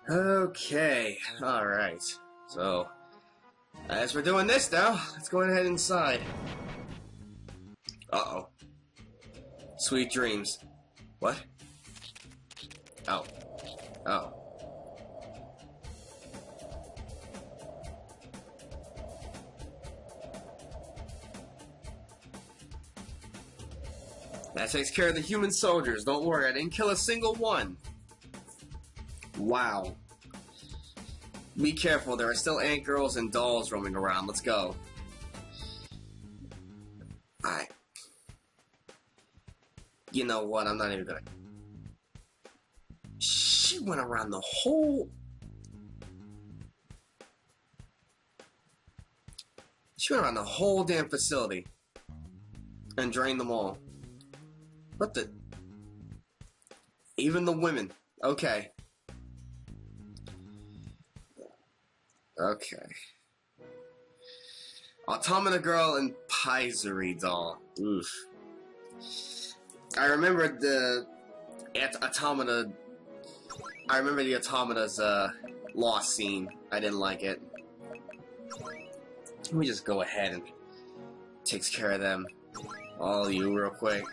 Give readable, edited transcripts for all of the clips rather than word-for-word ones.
Okay, alright. So, as we're doing this now, let's go ahead inside. Uh-oh. Sweet dreams. What? Oh. Oh. That takes care of the human soldiers. Don't worry, I didn't kill a single one. Wow. Be careful, there are still ant girls and dolls roaming around. Let's go. Alright. You know what, I'm not even gonna... She went around the whole... She went around the whole damn facility. And drained them all. What the... Even the women. Okay. Okay. Automata Girl and Pizzery Doll. Oof. I remember the Automata... I remember the Automata's lost scene. I didn't like it. Let me just go ahead and takes care of them. All of you real quick.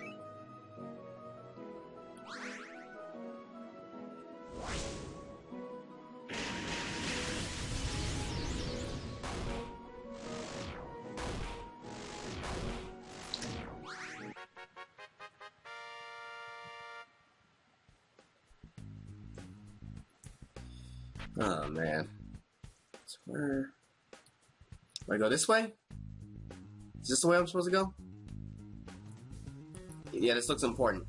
Oh man. So where... Do I go this way? Is this the way I'm supposed to go? Yeah, this looks important.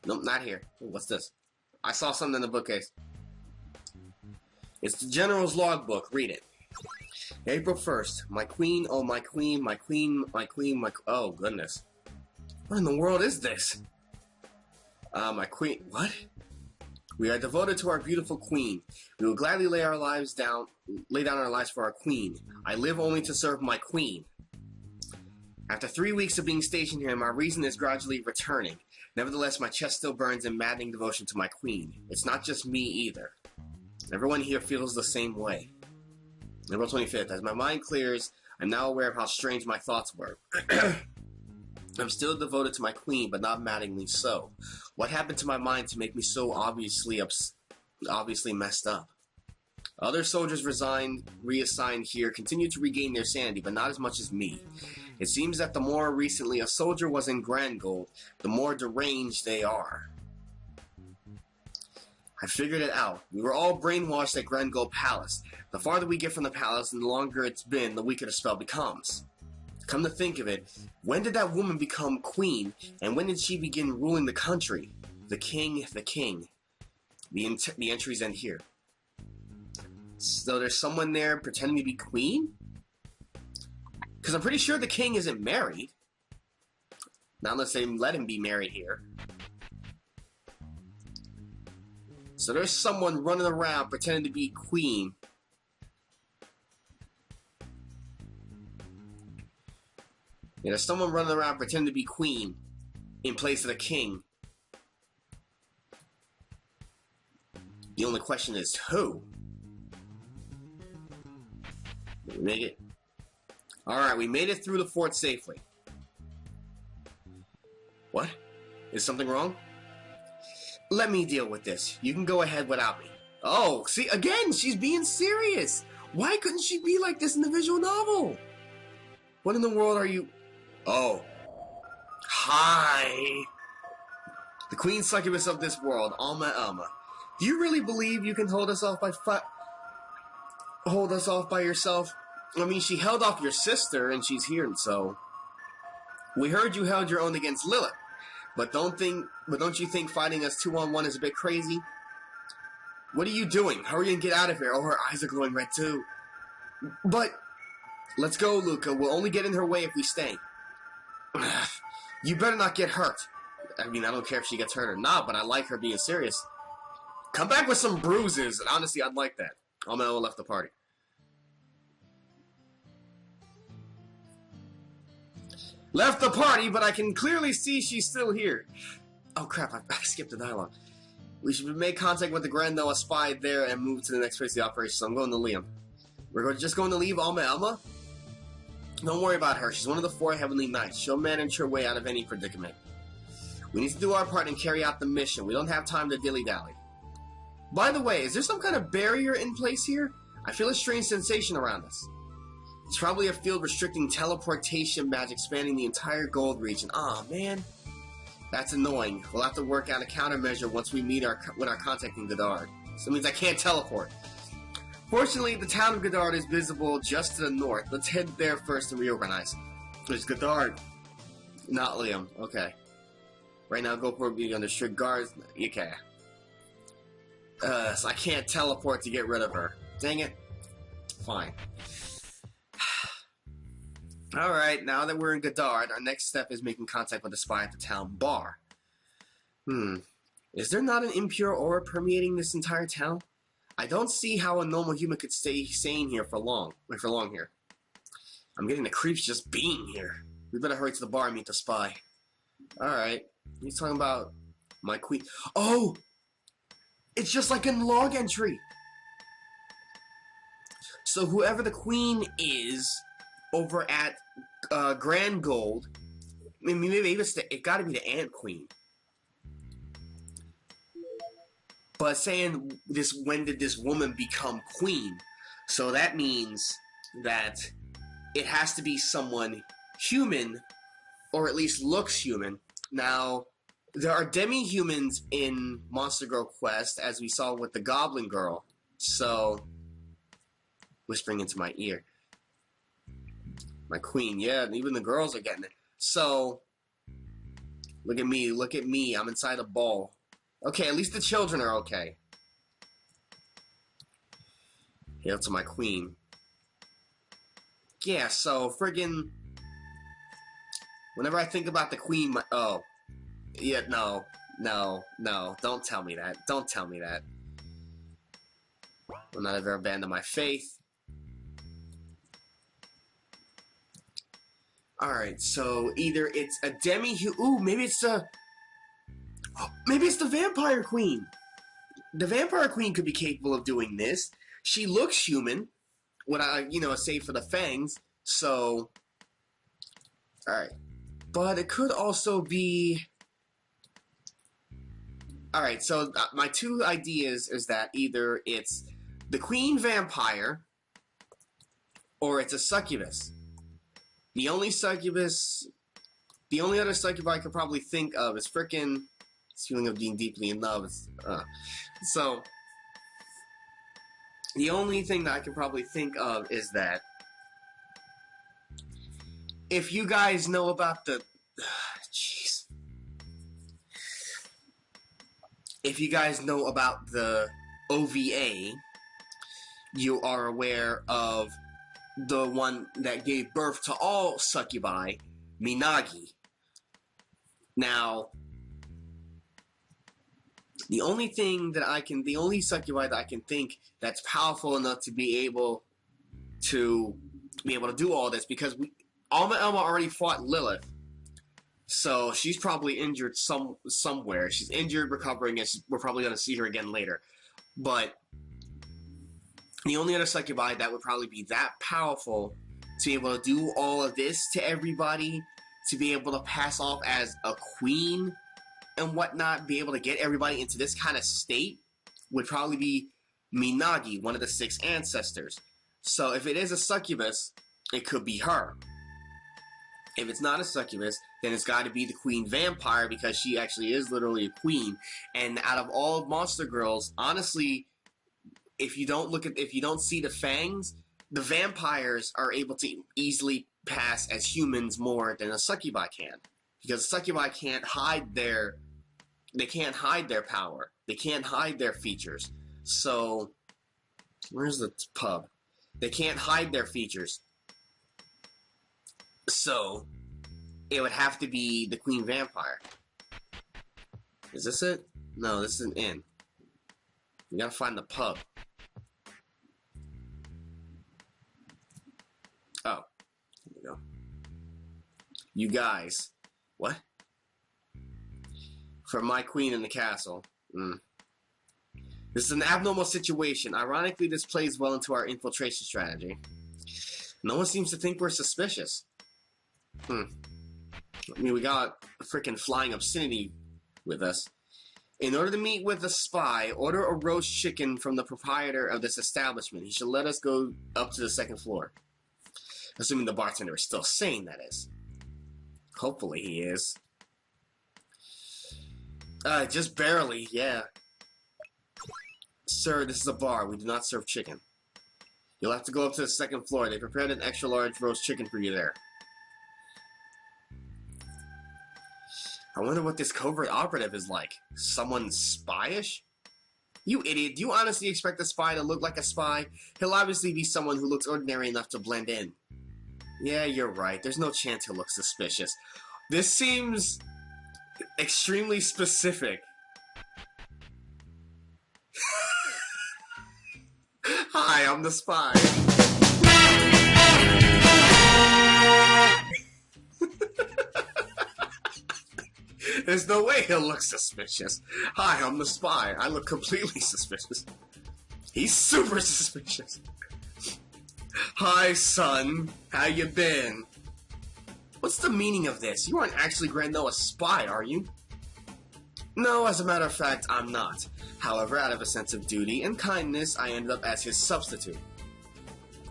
Nope, not here. Ooh, what's this? I saw something in the bookcase. It's the General's logbook. Read it. April 1st. My queen, oh my queen, my queen, my queen, my... Oh, goodness. What in the world is this? My queen... What? We are devoted to our beautiful queen. We will gladly lay down our lives for our queen. I live only to serve my queen. After 3 weeks of being stationed here, my reason is gradually returning. Nevertheless, my chest still burns in maddening devotion to my queen. It's not just me either. Everyone here feels the same way. April 25th. As my mind clears, I'm now aware of how strange my thoughts were. I'm still devoted to my queen, but not maddeningly so. What happened to my mind to make me so obviously messed up? Other soldiers reassigned here continue to regain their sanity, but not as much as me. It seems that the more recently a soldier was in Grand Gold, the more deranged they are. I figured it out. We were all brainwashed at Grand Gold Palace. The farther we get from the palace, and the longer it's been, the weaker the spell becomes. Come to think of it, when did that woman become queen, and when did she begin ruling the country? The king. The entries end here. So there's someone there pretending to be queen? Because I'm pretty sure the king isn't married. Not unless they let him be married here. So there's someone running around pretending to be queen. Yeah, there's someone running around pretending to be queen in place of the king. The only question is who? Did we make it? Alright, we made it through the fort safely. What? Is something wrong? Let me deal with this. You can go ahead without me. Oh, see, again, she's being serious. Why couldn't she be like this in the visual novel? What in the world are you... Oh. Hi. The queen succubus of this world, Alma. Do you really believe you can hold us off by yourself? I mean, she held off your sister, and she's here, and so... We heard you held your own against Lilith, but don't you think fighting us 2-on-1 is a bit crazy? What are you doing? Hurry and get out of here. Oh, her eyes are glowing red too. But... Let's go, Luca. We'll only get in her way if we stay. You better not get hurt. I mean, I don't care if she gets hurt or not, but I like her being serious. Come back with some bruises, and honestly, I'd like that. Alma left the party. Left the party, but I can clearly see she's still here. Oh crap, I skipped the dialogue. We should make contact with the Grand Noah spy there and move to the next phase of the operation. So I'm going to Liam. Just going to leave Alma? Don't worry about her. She's one of the 4 Heavenly Knights. She'll manage her way out of any predicament. We need to do our part and carry out the mission. We don't have time to dilly-dally. By the way, is there some kind of barrier in place here? I feel a strange sensation around us. It's probably a field restricting teleportation magic spanning the entire gold region. Aw, man. That's annoying. We'll have to work out a countermeasure once we meet with our contact in Goddard. So it means I can't teleport. Fortunately, the town of Goddard is visible just to the north. Let's head there first and reorganize. There's Goddard. Not Liam. Okay. Right now, go for being under strict guards. Okay. So I can't teleport to get rid of her. Dang it. Fine. Alright, now that we're in Goddard, our next step is making contact with the spy at the town bar. Is there not an impure aura permeating this entire town? I don't see how a normal human could stay sane here for long here. I'm getting the creeps just being here. We better hurry to the bar and meet the spy. Alright. He's talking about my queen. Oh! It's just like a log entry! So whoever the queen is over at Grand Gold, maybe it gotta be the Ant Queen. But saying this, when did this woman become queen? So that means that it has to be someone human, or at least looks human. Now, there are demi-humans in Monster Girl Quest, as we saw with the Goblin Girl. So, whispering into my ear. My queen, yeah, even the girls are getting it. So, look at me, I'm inside a ball. Okay, at least the children are okay. Hail to my queen. Yeah, so, friggin'... Whenever I think about the queen, oh. Yeah, no, don't tell me that. Don't tell me that. Will not ever abandon my faith. Alright, so either it's a ooh, maybe it's the Vampire Queen. The Vampire Queen could be capable of doing this. She looks human, save for the fangs, so... Alright. But it could also be... Alright, so my two ideas is that either it's the Queen Vampire, or it's a succubus. The only other succubus I could probably think of is frickin' this feeling of being deeply in love. So, the only thing that I can probably think of is that if you guys know about the... Jeez. If you guys know about the OVA, you are aware of the one that gave birth to all succubi, Minagi. Now, the only succubi that I can think that's powerful enough to be able to do all this, because Alma already fought Lilith, so she's probably injured somewhere. She's injured, recovering, and we're probably going to see her again later. But the only other succubi that would probably be that powerful to be able to do all of this to everybody, to be able to pass off as a queen and whatnot, be able to get everybody into this kind of state, would probably be Minagi, one of the 6 ancestors. So if it is a succubus, it could be her. If it's not a succubus, then it's got to be the Queen Vampire, because she actually is literally a queen. And out of all of Monster Girls, honestly, if you don't see the fangs, the vampires are able to easily pass as humans more than a succubi can, because succubi can't hide their power, they can't hide their features. So, where's the pub? They can't hide their features. So, it would have to be the Queen Vampire. Is this it? No, this is an inn. We gotta find the pub. Oh, here we go. You guys. What? For my queen in the castle. This is an abnormal situation. Ironically, this plays well into our infiltration strategy. No one seems to think we're suspicious. I mean, we got a freaking flying obscenity with us. In order to meet with the spy, order a roast chicken from the proprietor of this establishment. He should let us go up to the second floor. Assuming the bartender is still sane, that is. Hopefully he is. Just barely, yeah. Sir, this is a bar. We do not serve chicken. You'll have to go up to the second floor. They prepared an extra large roast chicken for you there. I wonder what this covert operative is like. Someone spyish? You idiot. Do you honestly expect a spy to look like a spy? He'll obviously be someone who looks ordinary enough to blend in. Yeah, you're right. There's no chance he'll look suspicious. This seems extremely specific. Hi, I'm the spy. There's no way he'll look suspicious. Hi, I'm the spy. I look completely suspicious. He's super suspicious. Hi, son. How you been? What's the meaning of this? You aren't actually Grand Noah's spy, are you? No, as a matter of fact, I'm not. However, out of a sense of duty and kindness, I ended up as his substitute.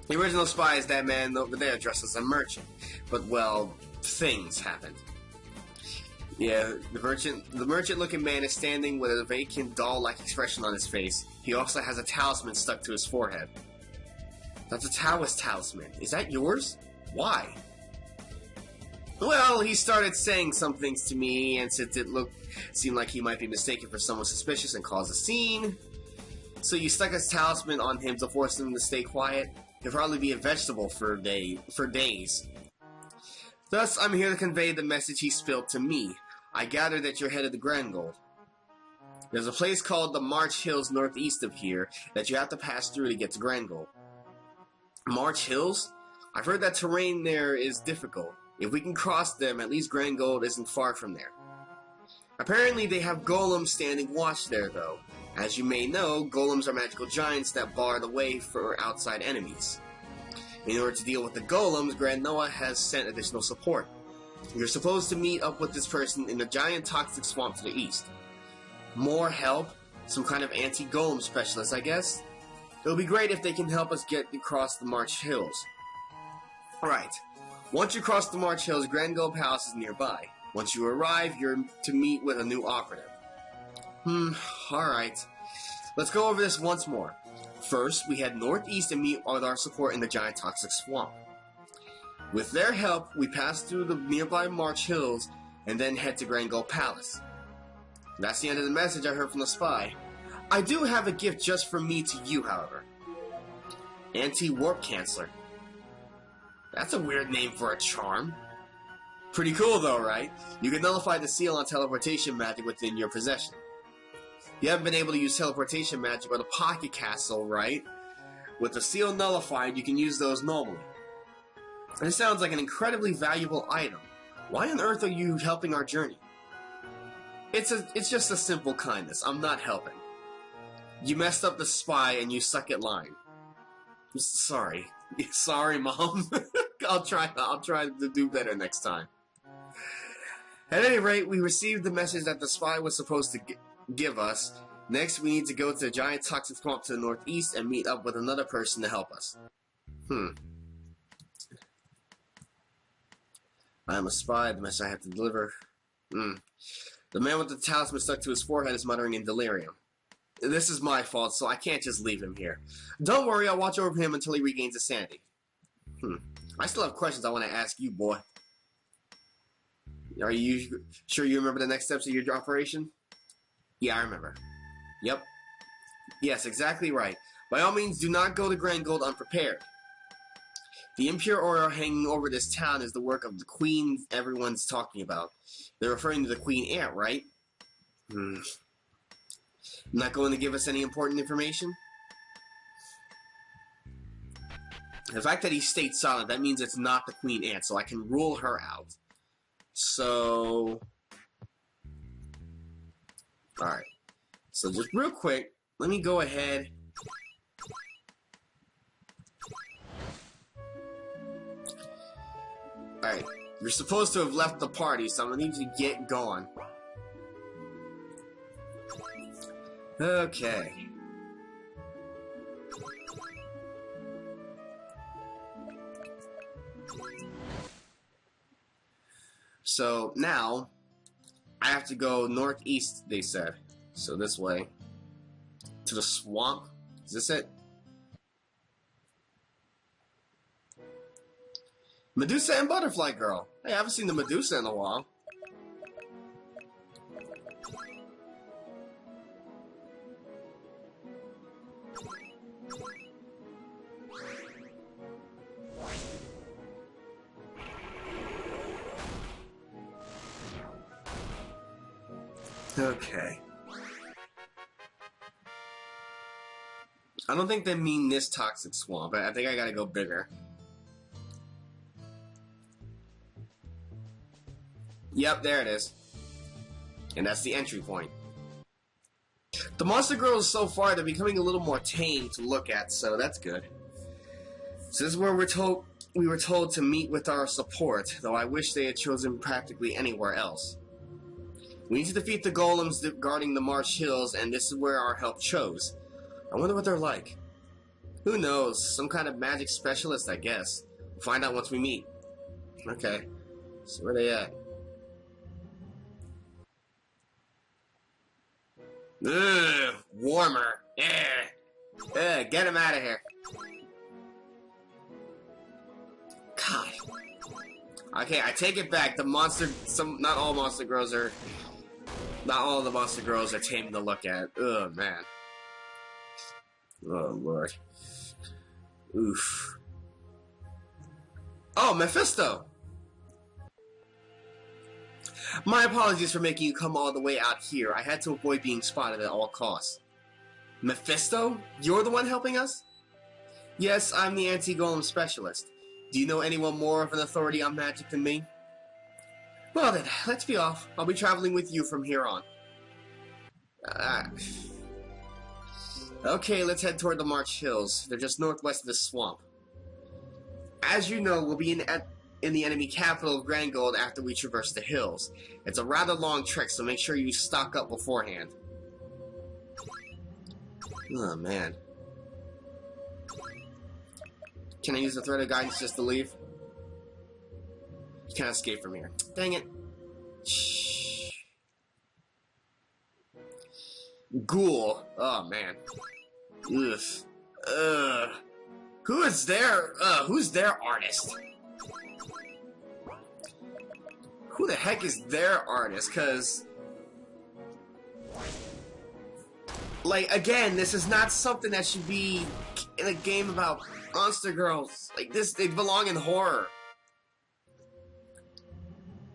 The original spy is that man over there dressed as a merchant. But, well, things happened. Yeah, the merchant-looking man is standing with a vacant, doll-like expression on his face. He also has a talisman stuck to his forehead. That's a Taoist talisman. Is that yours? Why? Well, he started saying some things to me, and since it seemed like he might be mistaken for someone suspicious and cause a scene, so you stuck his talisman on him to force him to stay quiet. He'll probably be a vegetable for days. Thus, I'm here to convey the message he spilled to me. I gather that you're headed to Grand Gold. There's a place called the March Hills northeast of here that you have to pass through to get to Grand Gold. March Hills? I've heard that terrain there is difficult. If we can cross them, at least Grand Gold isn't far from there. Apparently they have golems standing watch there, though. As you may know, golems are magical giants that bar the way for outside enemies. In order to deal with the golems, Grand Noah has sent additional support. You're supposed to meet up with this person in the giant toxic swamp to the east. More help? Some kind of anti-golem specialist, I guess? It'll be great if they can help us get across the March Hills. Alright. Once you cross the March Hills, Grand Gold Palace is nearby. Once you arrive, you're to meet with a new operative. Alright. Let's go over this once more. First, we head northeast and meet with our support in the giant toxic swamp. With their help, we pass through the nearby March Hills and then head to Grand Gold Palace. That's the end of the message I heard from the spy. I do have a gift just from me to you, however. Anti-warp canceller. That's a weird name for a charm. Pretty cool though, right? You can nullify the seal on teleportation magic within your possession. You haven't been able to use teleportation magic or the pocket castle, right? With the seal nullified, you can use those normally. And it sounds like an incredibly valuable item. Why on earth are you helping our journey? It's just a simple kindness. I'm not helping. You messed up the spy and you suck at lying. Sorry. Sorry, Mom. I'll try to do better next time. At any rate, we received the message that the spy was supposed to give us. Next, we need to go to the giant toxic swamp to the northeast and meet up with another person to help us. I am a spy. The message I have to deliver. The man with the talisman stuck to his forehead is muttering in delirium. This is my fault, so I can't just leave him here. Don't worry, I'll watch over him until he regains his sanity. I still have questions I want to ask you, boy. Are you sure you remember the next steps of your operation? Yeah, I remember. Yep. Yes, exactly right. By all means, do not go to Grand Gold unprepared. The impure aura hanging over this town is the work of the queen everyone's talking about. They're referring to the Queen Ant, right? Not going to give us any important information? The fact that he stayed silent, that means it's not the Queen Ant, so I can rule her out. So... Alright. So just real quick, let me go ahead. Alright, you're supposed to have left the party, so I'm gonna need you to get going. Okay. So now, I have to go northeast, they said. So this way. To the swamp. Is this it? Medusa and Butterfly Girl. Hey, I haven't seen the Medusa in a while. Okay. I don't think they mean this toxic swamp. I think I gotta go bigger. Yep, there it is. And that's the entry point. The monster girls so far, they're becoming a little more tame to look at, so that's good. So this is where we were told to meet with our support, though I wish they had chosen practically anywhere else. We need to defeat the golems guarding the Marsh Hills, and this is where our help chose. I wonder what they're like. Who knows? Some kind of magic specialist, I guess. We'll find out once we meet. Okay. So where they at? Ugh, warmer. Ugh, get him out of here. God. Okay, I take it back. The monster, not all monster girls are, not all of the monster girls are tame to look at. Ugh, man. Oh, Lord. Oof. Oh, Mephisto! My apologies for making you come all the way out here. I had to avoid being spotted at all costs. Mephisto? You're the one helping us? Yes, I'm the anti-golem specialist. Do you know anyone more of an authority on magic than me? Well then, let's be off. I'll be traveling with you from here on. Okay, let's head toward the March Hills. They're just northwest of the swamp. As you know, we'll be in the enemy capital of Grangold after we traverse the hills. It's a rather long trek, so make sure you stock up beforehand. Oh, man. Can I use the thread of guidance just to leave? You can't escape from here. Dang it. Shh. Ghoul. Oh, man. Ugh. Ugh. Who's their artist? Who the heck is their artist? Cause, like, again, this is not something that should be in a game about monster girls. Like this, they belong in horror.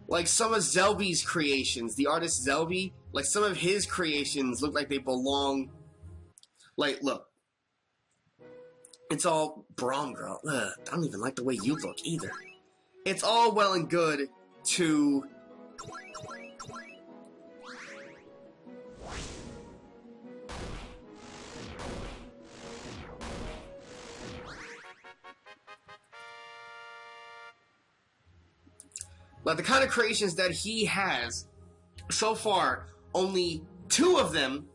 Like some of Zelby's creations, the artist Zelby, like some of his creations look like they belong. Like, look. It's all Braum girl. Ugh, I don't even like the way you look either. It's all well and good to but the kind of creations that he has so far, only 2 of them,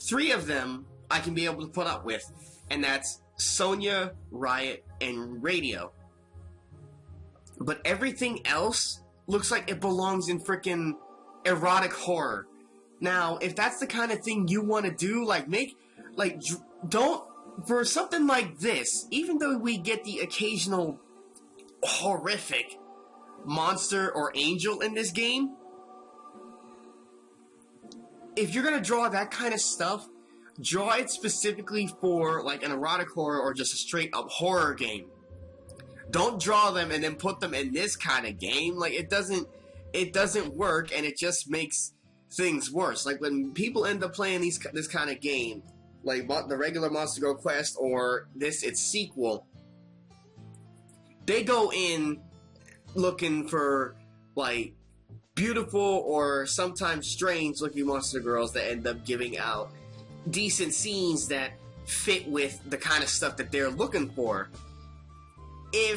3 of them I can be able to put up with. And that's Sonya, Riot, and Radio. But everything else looks like it belongs in frickin' erotic horror. Now, if that's the kind of thing you want to do, don't, for something like this, even though we get the occasional horrific monster or angel in this game, if you're gonna draw that kind of stuff, draw it specifically for, like, an erotic horror or just a straight-up horror game. Don't draw them and then put them in this kind of game. Like, it doesn't work, and it just makes things worse. Like, when people end up playing this kind of game, like the regular Monster Girl Quest or its sequel, they go in looking for, like, beautiful or sometimes strange-looking monster girls that end up giving out decent scenes that fit with the kind of stuff that they're looking for. I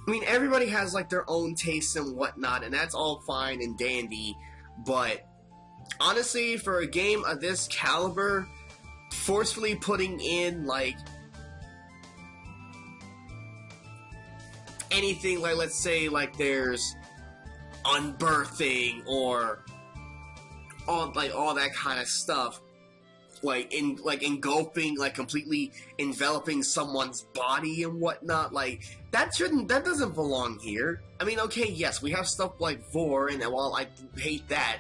mean, everybody has like their own tastes and whatnot, and that's all fine and dandy, but honestly, for a game of this caliber, forcefully putting in like anything, like let's say like there's unbirthing or all that kind of stuff, like engulfing, like completely enveloping someone's body and whatnot, like that doesn't belong here. I mean, okay, yes, we have stuff like Vor, and while I hate that,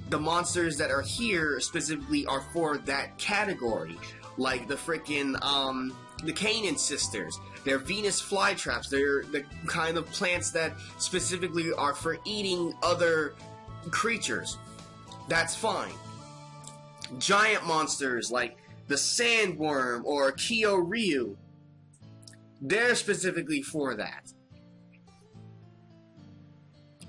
the monsters that are here specifically are for that category, like the freaking the Canaan sisters. They're Venus flytraps. They're the kind of plants that specifically are for eating other creatures. That's fine. Giant monsters like the sandworm or Kyo-Ryu, they're specifically for that.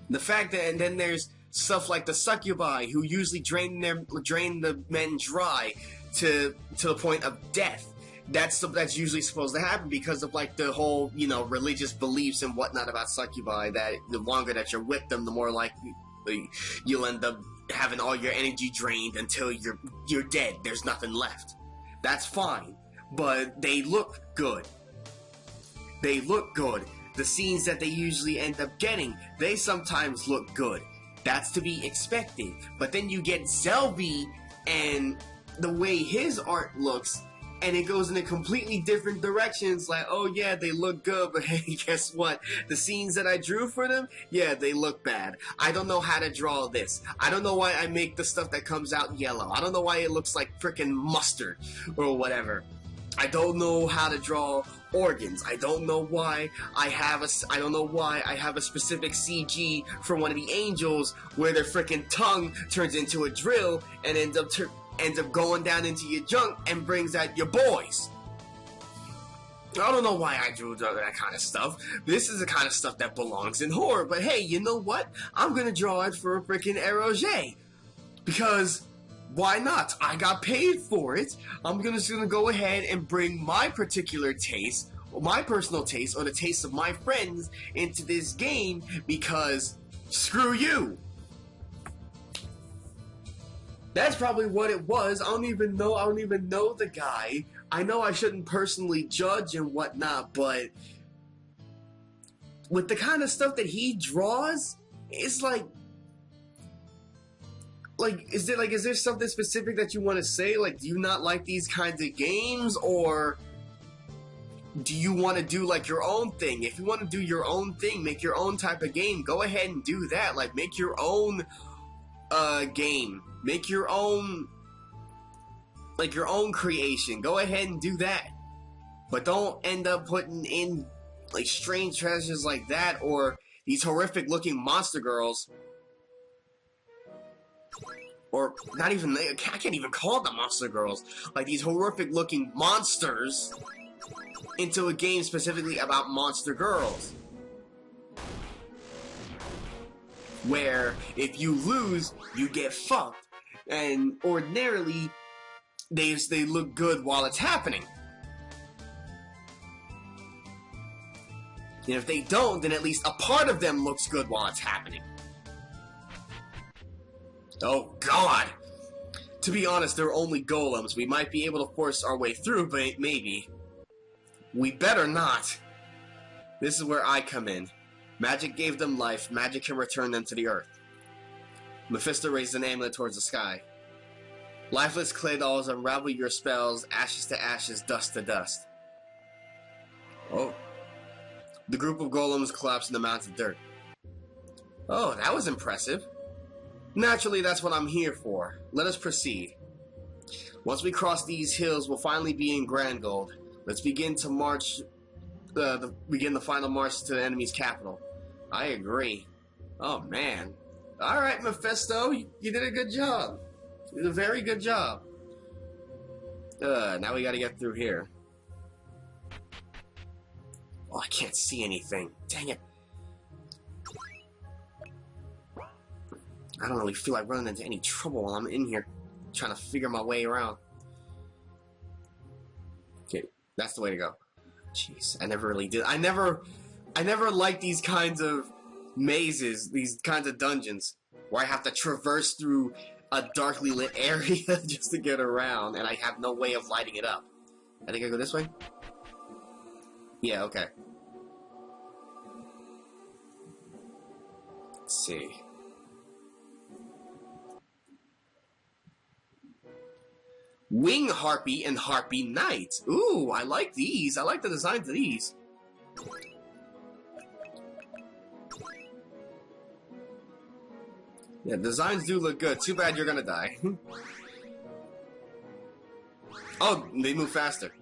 The fact that, and then there's stuff like the succubi, who usually drain the men dry to the point of death. That's usually supposed to happen because of like the whole, you know, religious beliefs and whatnot about succubi, that the longer that you're with them, the more likely you'll end up having all your energy drained until you're dead. There's nothing left. That's fine, but they look good. They look good. The scenes that they usually end up getting, they sometimes look good. That's to be expected. But then you get Zelby and the way his art looks, and it goes in a completely different directions. Like, oh yeah, they look good, but hey, guess what? The scenes that I drew for them, yeah, they look bad. I don't know how to draw this. I don't know why I make the stuff that comes out yellow. I don't know why it looks like frickin' mustard or whatever. I don't know how to draw organs. I don't know why I have a specific CG for one of the angels where their frickin' tongue turns into a drill and ends up going down into your junk and brings out your boys. I don't know why I drew that kind of stuff. This is the kind of stuff that belongs in horror. But hey, you know what? I'm gonna draw it for a frickin' Eroge. Because why not? I got paid for it. I'm just gonna go ahead and bring my particular taste, or my personal taste, or the taste of my friends into this game, because screw you. That's probably what it was. I don't even know the guy. I know I shouldn't personally judge and whatnot, but with the kind of stuff that he draws, it's is there something specific that you want to say? Like, do you not like these kinds of games, or do you want to do like your own thing? If you want to do your own thing, make your own type of game, go ahead and do that. Like, make your own game. Make your own, like, your own creation. Go ahead and do that. But don't end up putting in, like, strange treasures like that, or these horrific looking monster girls. Or not even, I can't even call them monster girls. Like, these horrific looking monsters into a game specifically about monster girls. Where if you lose, you get fucked. And ordinarily, they look good while it's happening. And if they don't, then at least a part of them looks good while it's happening. Oh god! To be honest, they're only golems. We might be able to force our way through, but maybe. We better not. This is where I come in. Magic gave them life. Magic can return them to the earth. Mephisto raised an amulet towards the sky. Lifeless clay dolls, unravel your spells, ashes to ashes, dust to dust. Oh. The group of golems collapsed in the mounds of dirt. Oh, that was impressive. Naturally, that's what I'm here for. Let us proceed. Once we cross these hills, we'll finally be in Grand Gold. Let's begin to march, begin the final march to the enemy's capital. I agree. Oh, man. Alright, Mephisto, you did a good job. You did a very good job. Now we gotta get through here. Oh, I can't see anything. Dang it. I don't really feel like running into any trouble while I'm in here trying to figure my way around. Okay, that's the way to go. Jeez, I never really did. I never liked these kinds of mazes, these kinds of dungeons, where I have to traverse through a darkly lit area just to get around, and I have no way of lighting it up. I think I go this way? Yeah, okay. Let's see. Wing Harpy and Harpy Knight. Ooh, I like these. I like the designs of these. Yeah, designs do look good. Too bad you're gonna die. Oh, they move faster.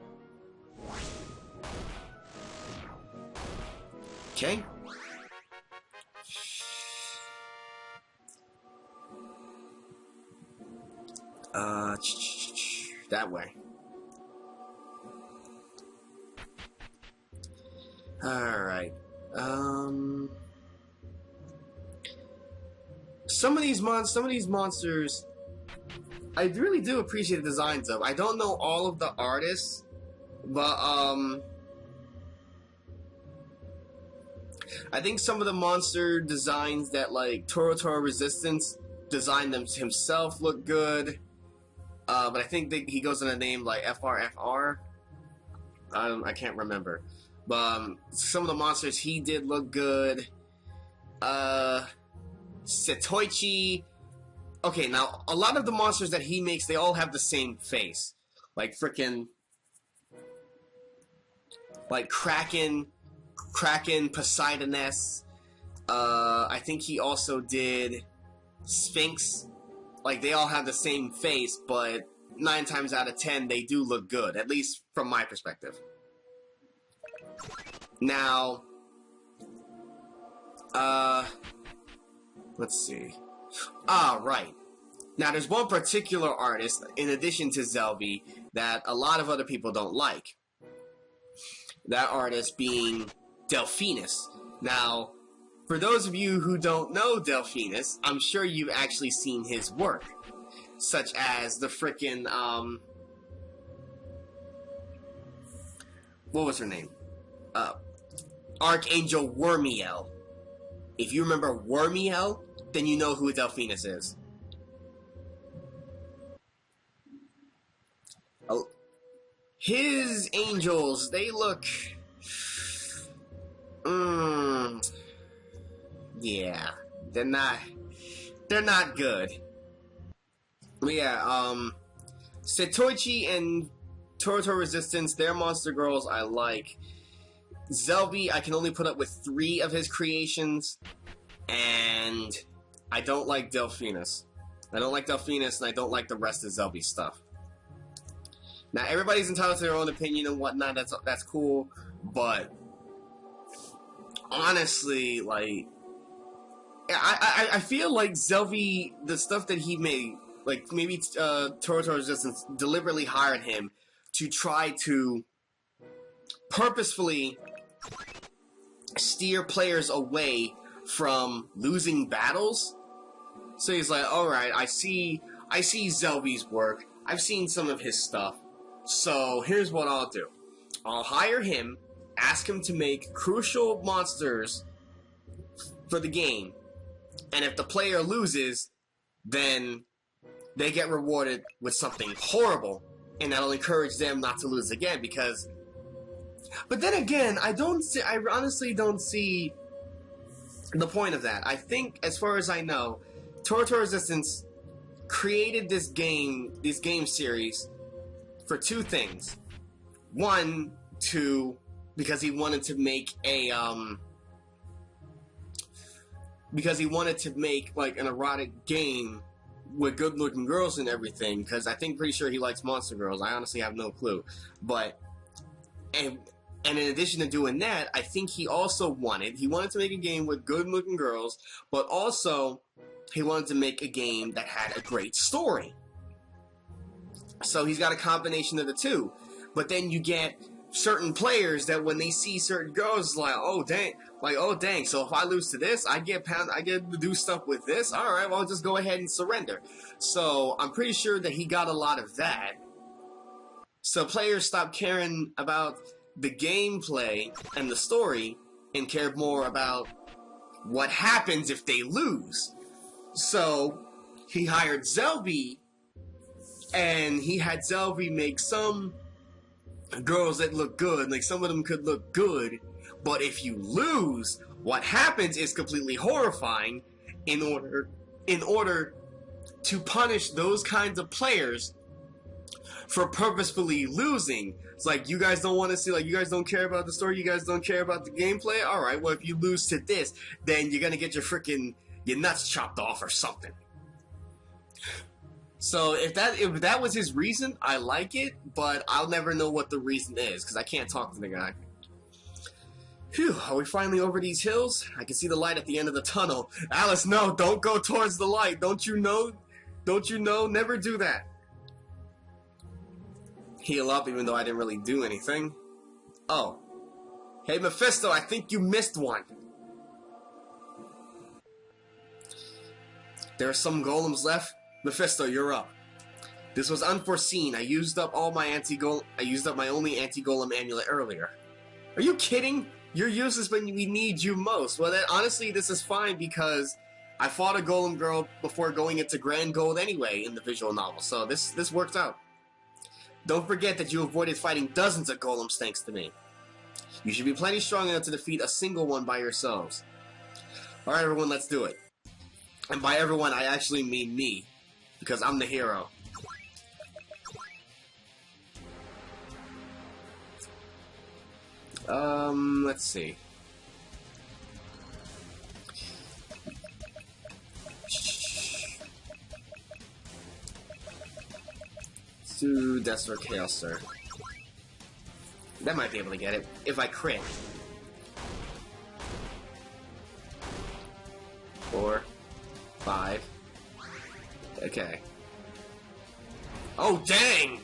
Okay. That way. Alright. Some of these monsters, I really do appreciate the designs of. I don't know all of the artists, but I think some of the monster designs that like Toro Resistance designed them himself look good. But I think he goes in a name like FRFR. I can't remember. But some of the monsters he did look good. Setoichi. Okay, now a lot of the monsters that he makes, they all have the same face. Like frickin' like Kraken, Poseidoness. I think he also did Sphinx. Like, they all have the same face, but 9 times out of 10, they do look good, at least from my perspective. Now, let's see. Ah, right. Now, there's one particular artist, in addition to Zelby, that a lot of other people don't like. That artist being Delphinus. Now, for those of you who don't know Delphinus, I'm sure you've actually seen his work. Such as the frickin', what was her name? Archangel Wormiel. If you remember Wormiel, then you know who Delphinus is. Oh, his angels, they look... yeah, they're not good. But yeah, Setoichi and Toro Resistance, they're monster girls I like. Zelby, I can only put up with 3 of his creations, and I don't like Delphinus. I don't like Delphinus, and I don't like the rest of Zelby's stuff. Now, everybody's entitled to their own opinion and whatnot, that's cool, but honestly, like, I feel like Zelby, the stuff that he made, like, maybe Toro Resistance deliberately hired him to try to purposefully steer players away from losing battles. So he's like, alright, I see Zelby's work, I've seen some of his stuff, so here's what I'll do. I'll hire him, ask him to make crucial monsters for the game, and if the player loses, then they get rewarded with something horrible, and that'll encourage them not to lose again, because... But then again, I honestly don't see the point of that. I think, as far as I know, Toro Resistance created this game series for 2 things. One, because he wanted to make a, because he wanted to make, like, an erotic game with good-looking girls and everything, because I think pretty sure he likes monster girls. I honestly have no clue. But, and in addition to doing that, I think he also wanted to make a game with good-looking girls, but also he wanted to make a game that had a great story. So he's got a combination of the 2. But then you get certain players that when they see certain girls, like, oh dang, so if I lose to this, I get to do stuff with this. All right, well, I'll just go ahead and surrender. So I'm pretty sure that he got a lot of that. So players stopped caring about the gameplay and the story and cared more about what happens if they lose. So he hired Zelby, and he had Zelby make some girls that look good, like some of them could look good, but if you lose, what happens is completely horrifying. In order to punish those kinds of players for purposefully losing. It's like, you guys don't want to see, like, you guys don't care about the story, you guys don't care about the gameplay. All right, well, if you lose to this, then you're gonna get your nuts chopped off or something. So if that was his reason, I like it, but I'll never know what the reason is, because I can't talk to the guy. Phew, are we finally over these hills? I can see the light at the end of the tunnel. Alice, no, don't go towards the light. Don't you know? Don't you know? Never do that. Heal up, even though I didn't really do anything. Oh. Hey, Mephisto, I think you missed one. There are some golems left. Mephisto, you're up. This was unforeseen. I used up my only anti-golem amulet earlier. Are you kidding? You're useless when we need you most. Well, honestly, this is fine because I fought a golem girl before going into Grand Gold anyway in the visual novel, so this worked out. Don't forget that you avoided fighting dozens of golems thanks to me. You should be plenty strong enough to defeat a single one by yourselves. Alright, everyone, let's do it. And by everyone, I actually mean me, because I'm the hero. Let's see. To Desert Chaos, sir. That might be able to get it, if I crit. 4, 5. Okay. Oh, dang!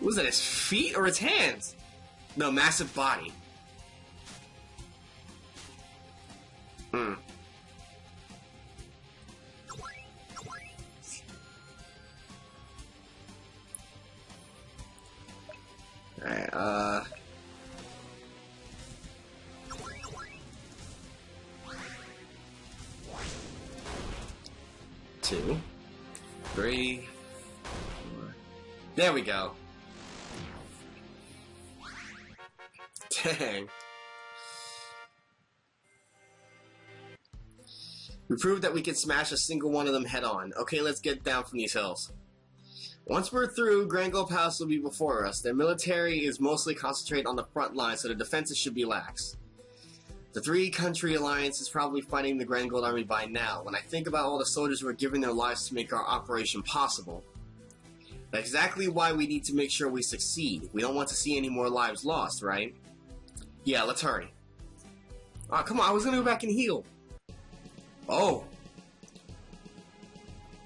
Was that his feet or his hands? No, massive body. Alright, 2, 3, 4. There we go. Dang. We proved that we could smash a single one of them head on. Okay, let's get down from these hills. Once we're through, Grand Gold Palace will be before us. Their military is mostly concentrated on the front line, so the defenses should be lax. The three-country alliance is probably fighting the Grand Gold Army by now. When I think about all the soldiers who are giving their lives to make our operation possible, that's exactly why we need to make sure we succeed. We don't want to see any more lives lost, right? Yeah, let's hurry. Oh, come on, I was gonna go back and heal. Oh.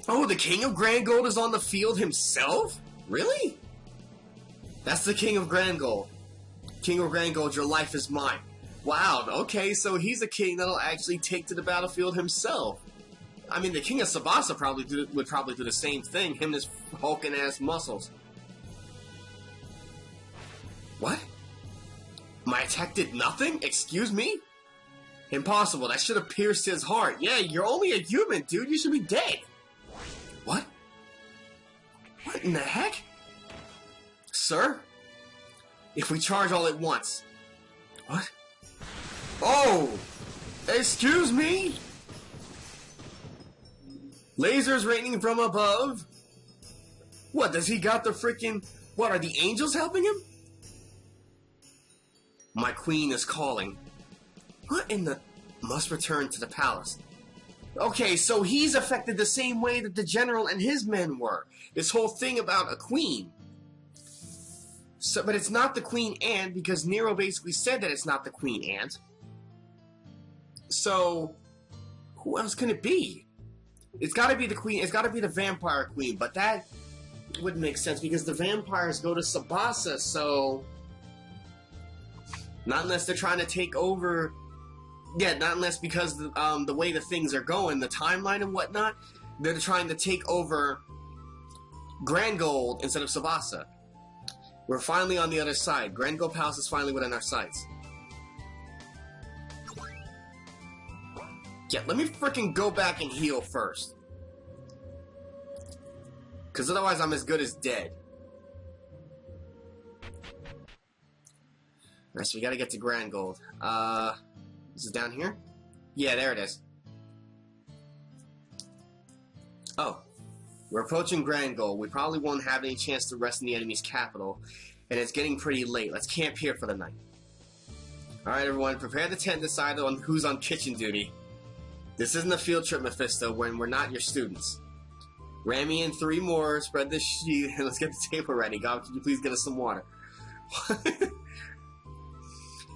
Oh, the King of Grand Gold is on the field himself? Really? That's the King of Grand Gold. King of Grand Gold, your life is mine. Wow, okay, so he's a king that'll actually take to the battlefield himself. I mean, the King of Sabasa would probably do the same thing, him and his hulking-ass muscles. What? My attack did nothing? Excuse me? Impossible, that should have pierced his heart. Yeah, you're only a human, dude, you should be dead. What? What in the heck? Sir? If we charge all at once. What? Oh! Excuse me? Lasers raining from above? What, does he got the freaking... What, are the angels helping him? My queen is calling. What in the... Must return to the palace. Okay, so he's affected the same way that the general and his men were. This whole thing about a queen. So, but it's not the Queen Ant, because Nero basically said that it's not the Queen Ant. So, who else can it be? It's gotta be the Queen, it's gotta be the Vampire Queen, but that Wouldn't make sense because the vampires go to Tsubasa, so... Not unless they're trying to take over... Yeah, not unless because the way the things are going, the timeline and whatnot, they're trying to take over Grand Gold instead of Tsubasa. We're finally on the other side. Grand Gold Palace is finally within our sights. Yeah, let me freaking go back and heal first. Because otherwise I'm as good as dead. Alright, so we gotta get to Grand Gold. Is it down here? Yeah, there it is. Oh. We're approaching Grand Gold. We probably won't have any chance to rest in the enemy's capital. And it's getting pretty late. Let's camp here for the night. Alright everyone, prepare the tent and decide on who's on kitchen duty. This isn't a field trip, Mephisto, when we're not your students. Ram me in 3 more, spread this sheet, and let's get the table ready. God, could you please get us some water?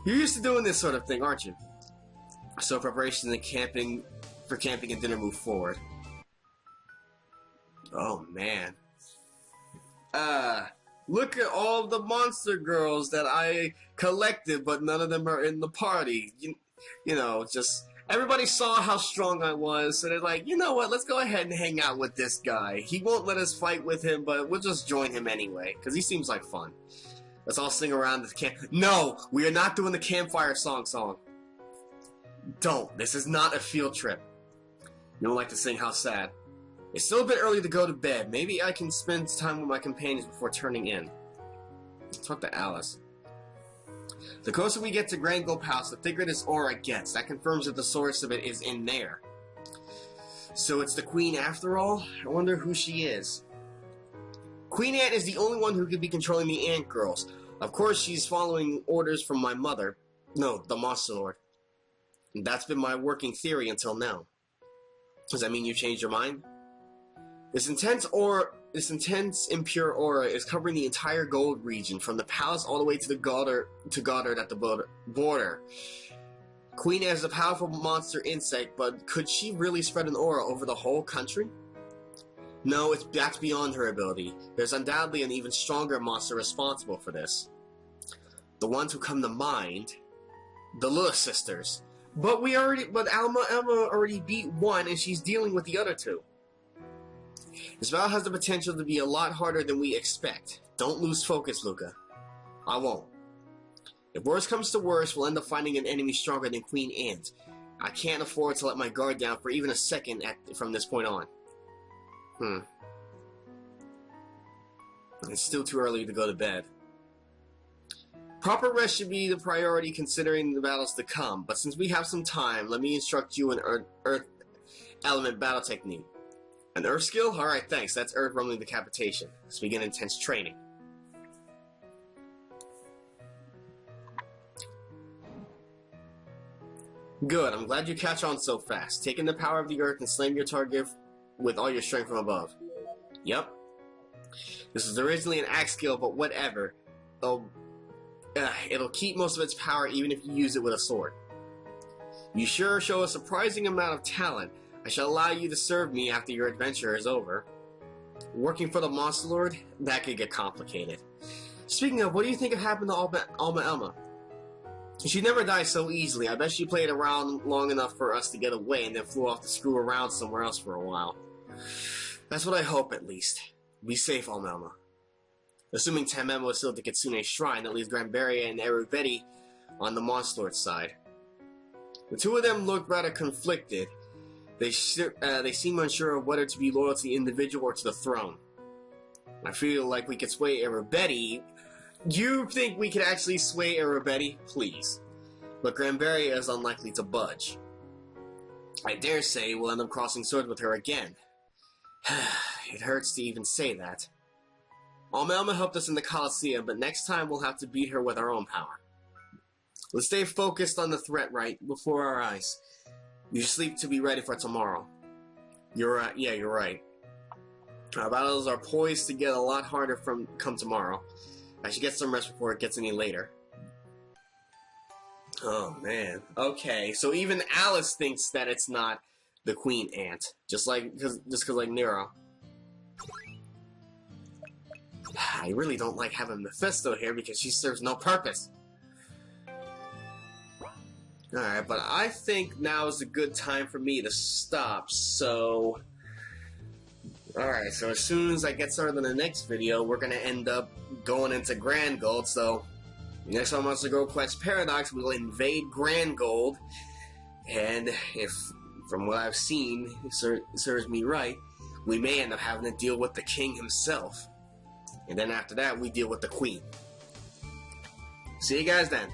You're used to doing this sort of thing, aren't you? So preparations and camping and dinner move forward. Oh man. Look at all the monster girls that I collected, but none of them are in the party. You know, just... Everybody saw how strong I was, so they're like, you know what, let's go ahead and hang out with this guy. He won't let us fight with him, but we'll just join him anyway, because he seems like fun. Let's all sing around the camp. No! We are not doing the campfire song. Don't. This is not a field trip. You don't like to sing, how sad. It's still a bit early to go to bed. Maybe I can spend time with my companions before turning in. Let's talk to Alice. The closer we get to Grand Gold Palace, the thicker this aura gets. That confirms that the source of it is in there. So it's the Queen after all? I wonder who she is. Queen Ant is the only one who could be controlling the Ant Girls. Of course, she's following orders from my mother. No, the Monster Lord. And that's been my working theory until now. Does that mean you changed your mind? This intense impure aura is covering the entire gold region, from the palace all the way to the Goddard at the border. Queen is a powerful monster insect, but could she really spread an aura over the whole country? No, that's beyond her ability. There's undoubtedly an even stronger monster responsible for this. The ones who come to mind, the Little Sisters. But Alma already beat one, and she's dealing with the other 2. This battle has the potential to be a lot harder than we expect. Don't lose focus, Luca. I won't. If worst comes to worst, we'll end up finding an enemy stronger than Queen Ant. I can't afford to let my guard down for even a second from this point on. It's still too early to go to bed. Proper rest should be the priority considering the battles to come, but since we have some time, let me instruct you an Earth element battle technique. An Earth skill? Alright, thanks. That's Earth Rumbling Decapitation. Let's begin intense training. Good, I'm glad you catch on so fast. Take in the power of the Earth and slam your target with all your strength from above. Yep. This was originally an axe skill, but whatever. It'll keep most of its power even if you use it with a sword. You sure show a surprising amount of talent. I shall allow you to serve me after your adventure is over. Working for the Monster Lord? That could get complicated. Speaking of, what do you think happened to Alma? She never died so easily. I bet she played around long enough for us to get away and then flew off to screw around somewhere else for a while. That's what I hope, at least. Be safe, Alma. Assuming Tamemo is still at the Kitsune's shrine, that leaves Granberry and Erubeti on the Monster Lord's side. The 2 of them look rather conflicted. They seem unsure of whether to be loyal to the individual or to the throne. I feel like we could sway Erubeti. You think we could actually sway Erubeti? Please. But Granberry is unlikely to budge. I dare say we'll end up crossing swords with her again. It hurts to even say that. Alma helped us in the Colosseum, but next time we'll have to beat her with our own power. Let's stay focused on the threat right before our eyes. You should sleep to be ready for tomorrow. You're right. Yeah, you're right. Our battles are poised to get a lot harder come tomorrow. I should get some rest before it gets any later. Oh man. Okay, so even Alice thinks that it's not the Queen Ant, just because like Nero. I really don't like having Mephisto here because she serves no purpose. Alright, but I think now is a good time for me to stop, so... Alright, so as soon as I get started on the next video, we're gonna end up going into Grand Gold, so... Next time on Monster Girl Quest Paradox, we'll invade Grand Gold, and if, from what I've seen, it serves me right, we may end up having to deal with the king himself. And then after that, we deal with the queen. See you guys then.